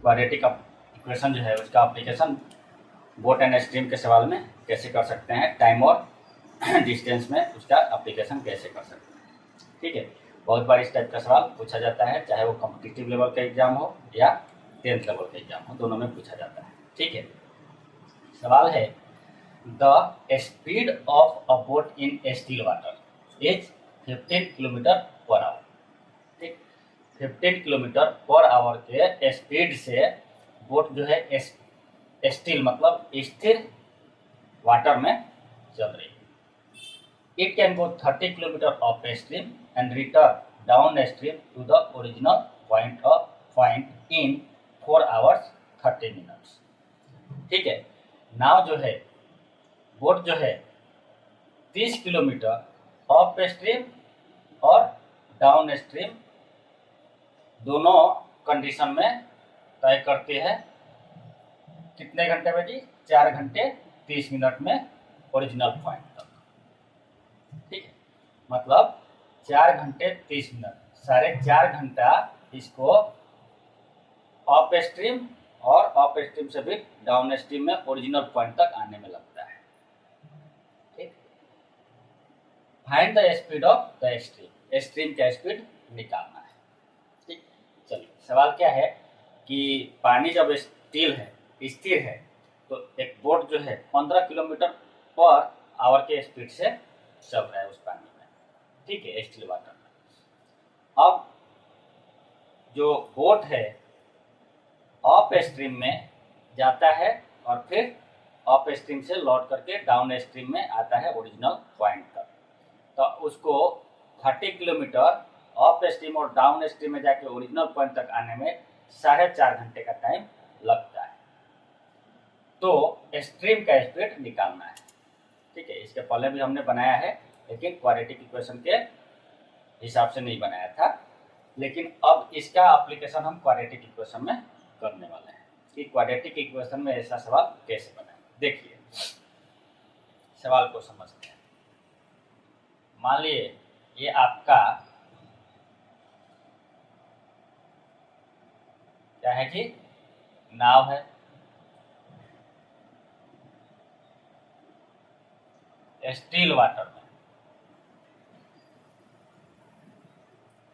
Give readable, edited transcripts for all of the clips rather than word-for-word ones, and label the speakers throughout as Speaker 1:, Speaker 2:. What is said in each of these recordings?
Speaker 1: Quadratic equation जो है उसका एप्लीकेशन बोट एंड स्ट्रीम के सवाल में कैसे कर सकते हैं, टाइम और डिस्टेंस में उसका एप्लीकेशन कैसे कर सकते हैं। ठीक है, बहुत बार इस टाइप का सवाल पूछा जाता है, चाहे वो कॉम्पिटिटिव लेवल का एग्जाम हो या 10th लेवल का एग्जाम हो, दोनों में पूछा जाता है। ठीक है, सवाल है the speed of a boat in still water is 15 kilometre per our. ठीक, 15 किलोमीटर पर आवर के स्पीड से बोट जो है स्टिल मतलब स्थिर वाटर में चल रही है। It can go 30 kilometre upstream and return downstream to the original point in 4 hours 30 minutes। ठीक है, नाव जो है बोट जो है 30 किलोमीटर अप स्ट्रीम और डाउन स्ट्रीम दोनों कंडीशन में तय करती है। कितने घंटे में जी? 4 घंटे 30 मिनट में ओरिजिनल पॉइंट तक। ठीक है, मतलब 4 घंटे 30 मिनट, 4.5 घंटा इसको अप स्ट्रीम और अप स्ट्रीम से भी डाउन स्ट्रीम में ओरिजिनल पॉइंट तक आने में लगता है। ठीक, find the speed of the stream, stream का स्पीड निकालना है। ठीक, चलिए सवाल क्या है कि पानी जब स्थिर है तो एक बोट जो है 15 किलोमीटर पर आवर के स्पीड से चल रहा है उस पानी में। ठीक है, स्टिल वाटर में। अब जो बोट है अप स्ट्रीम में जाता है और फिर अप स्ट्रीम से लौट करके डाउन स्ट्रीम में आता है ओरिजिनल पॉइंट तक, तो उसको 30 किलोमीटर अप स्ट्रीम और डाउन स्ट्रीम में जाके ओरिजिनल पॉइंट तक आने में 4.5 घंटे का टाइम लगता है। तो स्ट्रीम का स्पीड निकालना है। ठीक है, इसके पहले भी हमने बनाया है लेकिन क्वाड्रेटिक इक्वेशन के हिसाब से नहीं बनाया था, लेकिन अब इसका एप्लीकेशन हम क्वाड्रेटिक इक्वेशन में करने वाले हैं कि क्वाड्रेटिक इक्वेशन में ऐसा सवाल कैसे बनाए। देखिए सवाल को समझते हैं। मान लीजिए ये आपका क्या है जी? नाव है, स्टील वाटर में,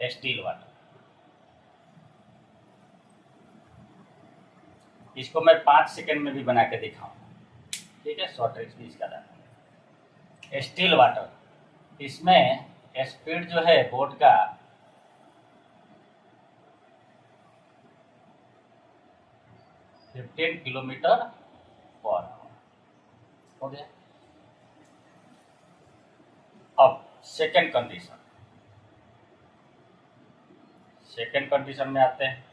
Speaker 1: स्टील वाटर। इसको मैं 5 सेकंड में भी बना के दिखाऊंगा। ठीक है, शॉर्ट ट्रिक्स भी इसका रहता है। स्टील वाटर, इसमें स्पीड जो है बोट का 15 किलोमीटर पर आवर हो गया। अब सेकंड कंडीशन में आते हैं।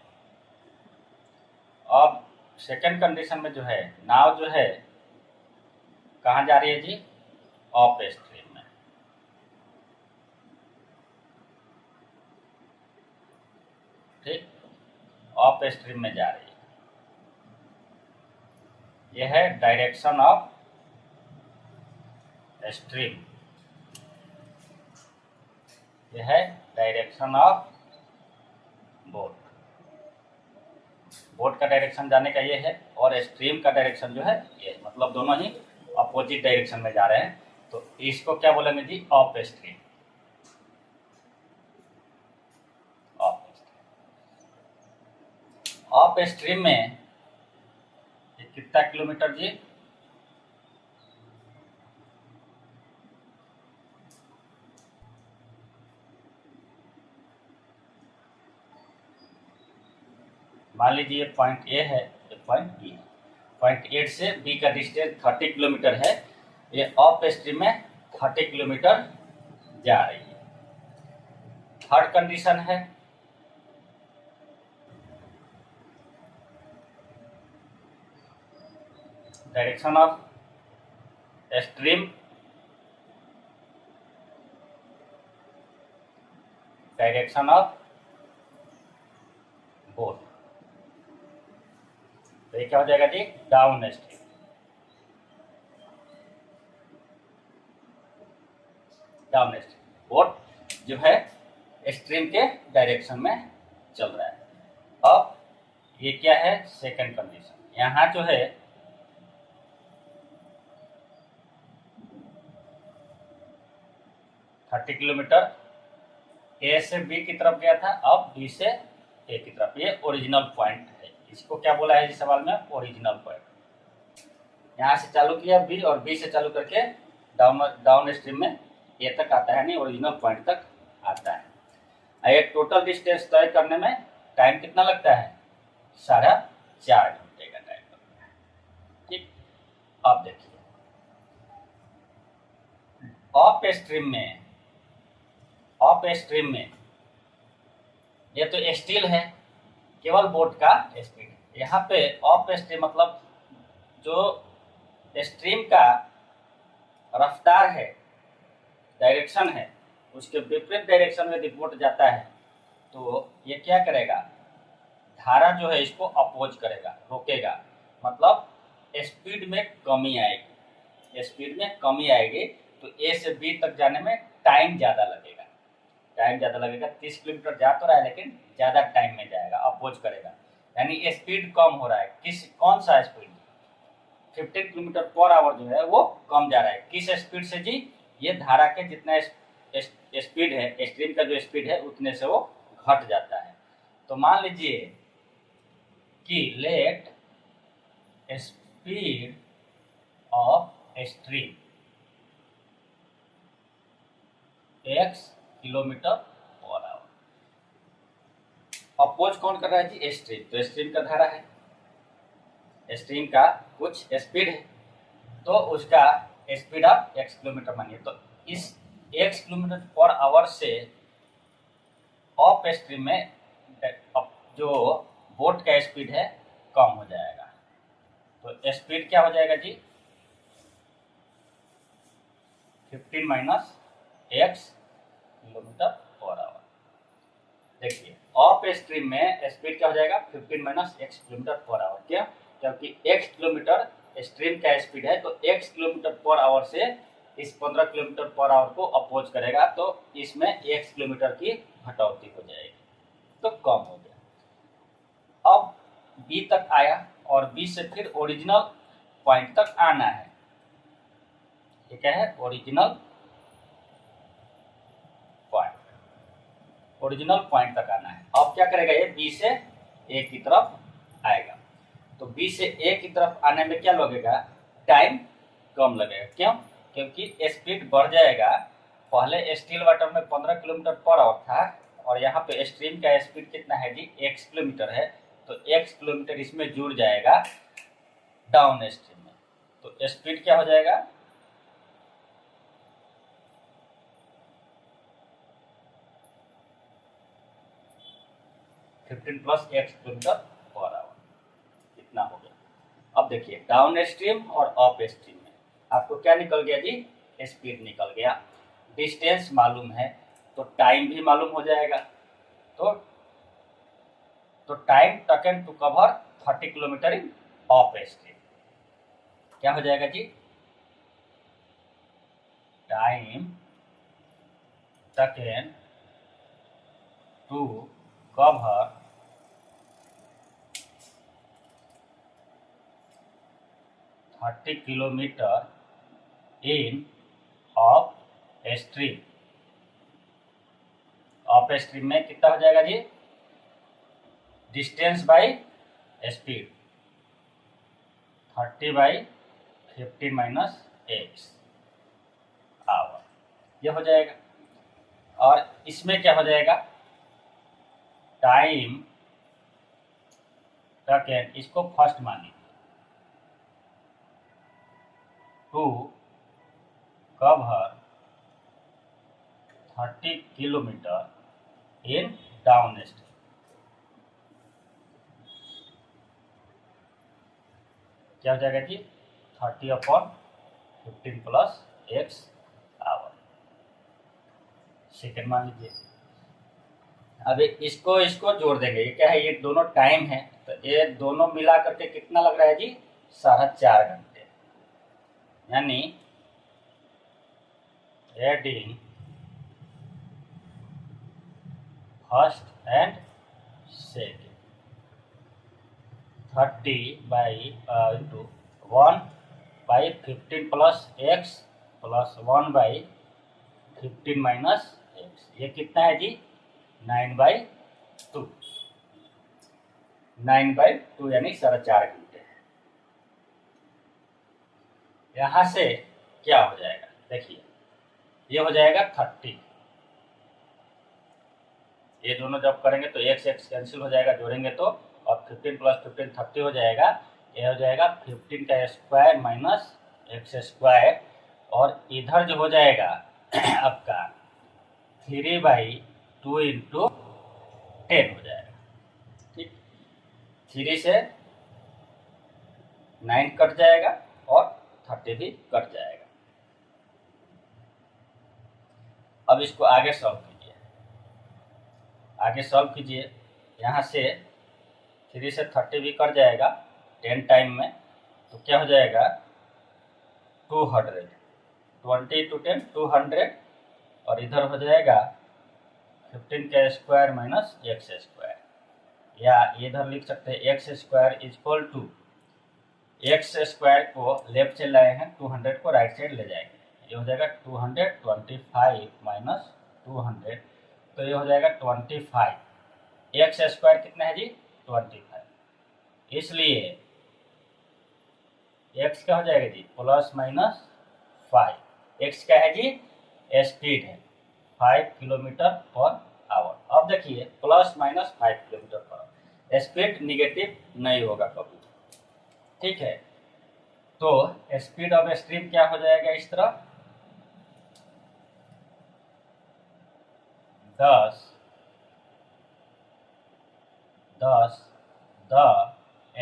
Speaker 1: अब सेकंड कंडीशन में जो है नाव जो है कहाँ जा रही है जी? अप स्ट्रीम में। ठीक, अप स्ट्रीम में जा रही है। यह है डायरेक्शन ऑफ स्ट्रीम, यह है डायरेक्शन ऑफ बोट। बोट का डायरेक्शन जाने का ये है और स्ट्रीम का डायरेक्शन जो है ये, मतलब दोनों ही अपोजिट डायरेक्शन में जा रहे हैं। तो इसको क्या बोलेंगे जी? Upstream. अप स्ट्रीम में कितना किलोमीटर जी? मान लीजिए पॉइंट ए है, पॉइंट बी है। पॉइंट ए से बी का डिस्टेंस 30 किलोमीटर है। ये अप स्ट्रीम में 30 किलोमीटर जा रही है। थर्ड कंडीशन है direction of stream, direction of boat. तो ये क्या हो जाएगा जी? Downstream. Downstream boat जो है स्ट्रीम के डायरेक्शन में चल रहा है। अब ये क्या है, सेकंड कंडीशन। यहाँ जो है 30 किलोमीटर ए से बी की तरफ गया था, अब बी से ए की तरफ। ये ओरिजिनल पॉइंट है, इसको क्या बोला है इस सवाल में, ओरिजिनल पॉइंट। यहाँ से चालू किया बी और बी से चालू करके डाउन स्ट्रीम में ए तक आता है, यानी ओरिजिनल पॉइंट तक आता है। ये टोटल डिस्टेंस तय करने में टाइम कितना लगता है, 4.5 घंटे का टाइम लगता है। ठीक, अब देखिए ऑफ स्ट्रीम में ये तो स्टील है, केवल बोट का स्पीड है। यहाँ पे ऑफ स्ट्रीम मतलब जो स्ट्रीम का रफ्तार है, डायरेक्शन है, उसके विपरीत डायरेक्शन में यदि बोट जाता है तो ये क्या करेगा, धारा जो है इसको अपोज करेगा, रोकेगा। मतलब स्पीड में कमी आएगी, स्पीड में कमी आएगी तो ए से बी तक जाने में टाइम ज़्यादा लगेगा। 30 किलोमीटर जा तो रहा है लेकिन ज़्यादा टाइम में जाएगा, अपोज करेगा, यानी स्पीड कम हो रहा है। कौन सा स्पीड, 15 किलोमीटर पर आवर जो है वो कम जा रहा है। किस स्पीड से जी, ये धारा के जितना स्पीड है, स्ट्रीम का जो स्पीड है उतने से वो घट जाता है। तो मान लीजिए कि let speed of stream x kilometre per hour. Oppose कौन कर रहा है जी, स्ट्रीम। तो स्ट्रीम का धारा है, स्ट्रीम का कुछ स्पीड है, तो उसका स्पीड आप x किलोमीटर मानिए। तो इस x किलोमीटर पर आवर से ऑफ स्ट्रीम में जो बोट का स्पीड है कम हो जाएगा। तो स्पीड क्या हो जाएगा जी, 15 minus x kilometre per our. देखिए ऑफ स्ट्रीम में स्पीड क्या हो जाएगा, 15 minus x kilometre per our. क्या, क्योंकि x किलोमीटर स्ट्रीम का स्पीड है, तो x किलोमीटर पर आवर से इस 15 किलोमीटर पर आवर को अपोज करेगा, तो इसमें x किलोमीटर की कटौती हो जाएगी, तो कम हो गया। अब B तक आया और B से फिर ओरिजिनल पॉइंट तक आना है। ये क्या है, ओरिजिनल पॉइंट तक आना है। अब क्या करेगा, ये B से A की तरफ आएगा। तो B से A की तरफ आने में क्या लगेगा, टाइम कम लगेगा। क्यों, क्योंकि स्पीड बढ़ जाएगा। पहले स्टील वाटर में 15 किलोमीटर पर आवर था और यहाँ पे स्ट्रीम का स्पीड कितना है जी, x किलोमीटर है, तो x किलोमीटर इसमें जुड़ जाएगा डाउन स्ट्रीम में। तो स्पीड क्या हो जाएगा, fifteen plus x kilometre per our, इतना हो गया। अब देखिए डाउन स्ट्रीम और अप स्ट्रीम में आपको क्या निकल गया जी, स्पीड निकल गया। डिस्टेंस मालूम है तो टाइम भी मालूम हो जाएगा। तो time taken to cover 30 kilometre in of stream क्या हो जाएगा जी, time taken to cover 30 kilometre in of stream. Of stream में कितना हो जाएगा जी, distance by speed, 30 by 15 minus x hour, ये हो जाएगा। और इसमें क्या हो जाएगा, टाइम टेकन, इसको फर्स्ट मानिए, to cover 30 kilometre in downstream. क्या हो जाएगा जी, 30/15 प्लस x आवर, सेकेंड मान लीजिए। अब इसको जोड़ देंगे, ये क्या है, ये दोनों टाइम है, तो ये दोनों मिला करके कितना लग रहा है जी, 4.5 घंटे। यानी adding first and second 30/1/15 plus x plus 1/15 minus x, ये कितना है जी 9/2, 9/2 यानी 4.5 घंटे। यहां से क्या हो जाएगा देखिए, ये हो जाएगा 30, ये दोनों जब करेंगे तो एक्स एक्स कैंसिल हो जाएगा, जोड़ेंगे तो, और 15 प्लस 15 30 हो जाएगा। ये हो जाएगा 15 का स्क्वायर माइनस एक्स स्क्वायर, और इधर जो हो जाएगा आपका 3/2 इंटू 10 हो जाएगा। ठीक, 3 से 9 कट जाएगा और 30 भी कट जाएगा। अब इसको आगे सॉल्व कीजिए, आगे सॉल्व कीजिए। यहाँ से 3 से 30 भी कट जाएगा 10 टाइम में, तो क्या हो जाएगा 200, 20 × 10 200, और इधर हो जाएगा 15 का स्क्वायर माइनस एक्स स्क्वायर, या इधर लिख सकते हैं x square equal to, x square को लेफ्ट से लाए हैं, 200 को राइट साइड ले जाएंगे, ये हो जाएगा 225 माइनस 200, तो ये हो जाएगा 25। एक्स स्क्वायर कितना है जी 25, इसलिए एक्स क्या हो जाएगा जी प्लस माइनस 5। एक्स क्या है जी स्पीड है 5 किलोमीटर पर आवर। अब देखिए plus minus 5 kilometre per our, speed negative नहीं होगा कभी, ठीक है। तो स्पीड ऑफ स्ट्रीम क्या हो जाएगा इस तरह 10 the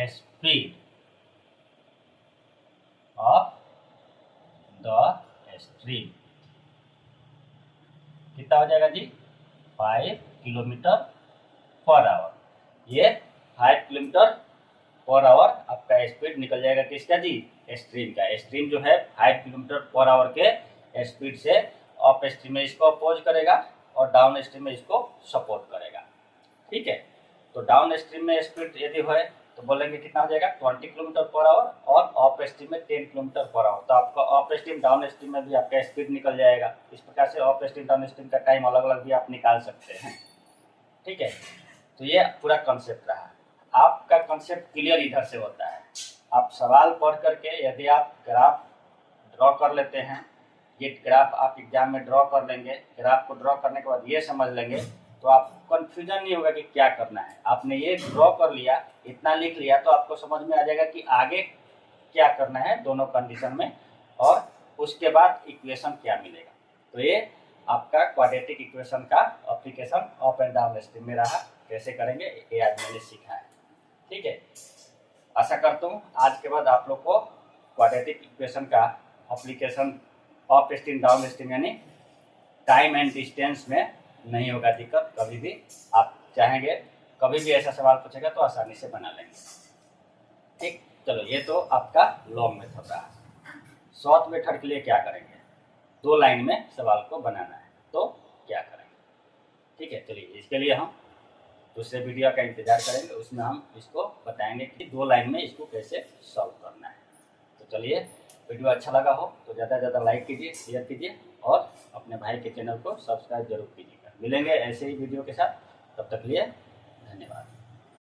Speaker 1: speed of the stream, कितना हो जाएगा जी 5 किलोमीटर पर आवर। ये 5 किलोमीटर पर आवर आपका स्पीड निकल जाएगा किसका जी स्ट्रीम का। स्ट्रीम जो है 5 किलोमीटर पर आवर के स्पीड से अप स्ट्रीम में इसको अपोज करेगा और डाउन स्ट्रीम में इसको सपोर्ट करेगा, ठीक है। तो डाउन स्ट्रीम में स्पीड यदि है तो बोलेंगे कितना हो जाएगा 20 किलोमीटर पर आवर, और अप स्ट्रीम में 10 किलोमीटर पर आवर। तो आपका अप स्ट्रीम डाउन स्ट्रीम में भी आपका स्पीड निकल जाएगा। इस प्रकार से अप स्ट्रीम डाउन स्ट्रीम का टाइम अलग अलग भी आप निकाल सकते हैं, ठीक है। तो ये पूरा कॉन्सेप्ट रहा, आपका कॉन्सेप्ट क्लियर इधर से होता है। आप सवाल पढ़ करके यदि आप ग्राफ ड्रॉ कर लेते हैं, ये ग्राफ आप एग्जाम में ड्रॉ कर लेंगे, ग्राफ को ड्रॉ करने के बाद ये समझ लेंगे तो आपको कंफ्यूजन नहीं होगा कि क्या करना है। आपने ये ड्रॉ कर लिया, इतना लिख लिया, तो आपको समझ में आ जाएगा कि आगे क्या करना है दोनों कंडीशन में, और उसके बाद इक्वेशन क्या मिलेगा। तो ये आपका क्वाड्रेटिक इक्वेशन का application up and down stream में रहा, कैसे करेंगे ये आज मैंने सीखा है, ठीक है। आशा करता हूँ आज के बाद आप लोग को क्वाड्रेटिक इक्वेशन का application up stream down stream यानी टाइम एंड डिस्टेंस में नहीं होगा दिक्कत। कभी भी आप चाहेंगे, कभी भी ऐसा सवाल पूछेगा तो आसानी से बना लेंगे, ठीक। चलो ये तो आपका लॉन्ग मेथड रहा। शॉर्ट मेथड के लिए क्या करेंगे, 2 लाइन में सवाल को बनाना है तो क्या करेंगे, ठीक है। चलिए इसके लिए हम दूसरे वीडियो का इंतजार करेंगे, उसमें हम इसको बताएंगे कि 2 लाइन में इसको कैसे सॉल्व करना है। तो चलिए, वीडियो अच्छा लगा हो तो ज़्यादा से ज़्यादा लाइक कीजिए, शेयर कीजिए, और अपने भाई के चैनल को सब्सक्राइब जरूर कीजिएगा। मिलेंगे ऐसे ही वीडियो के साथ, तब तक लिए धन्यवाद।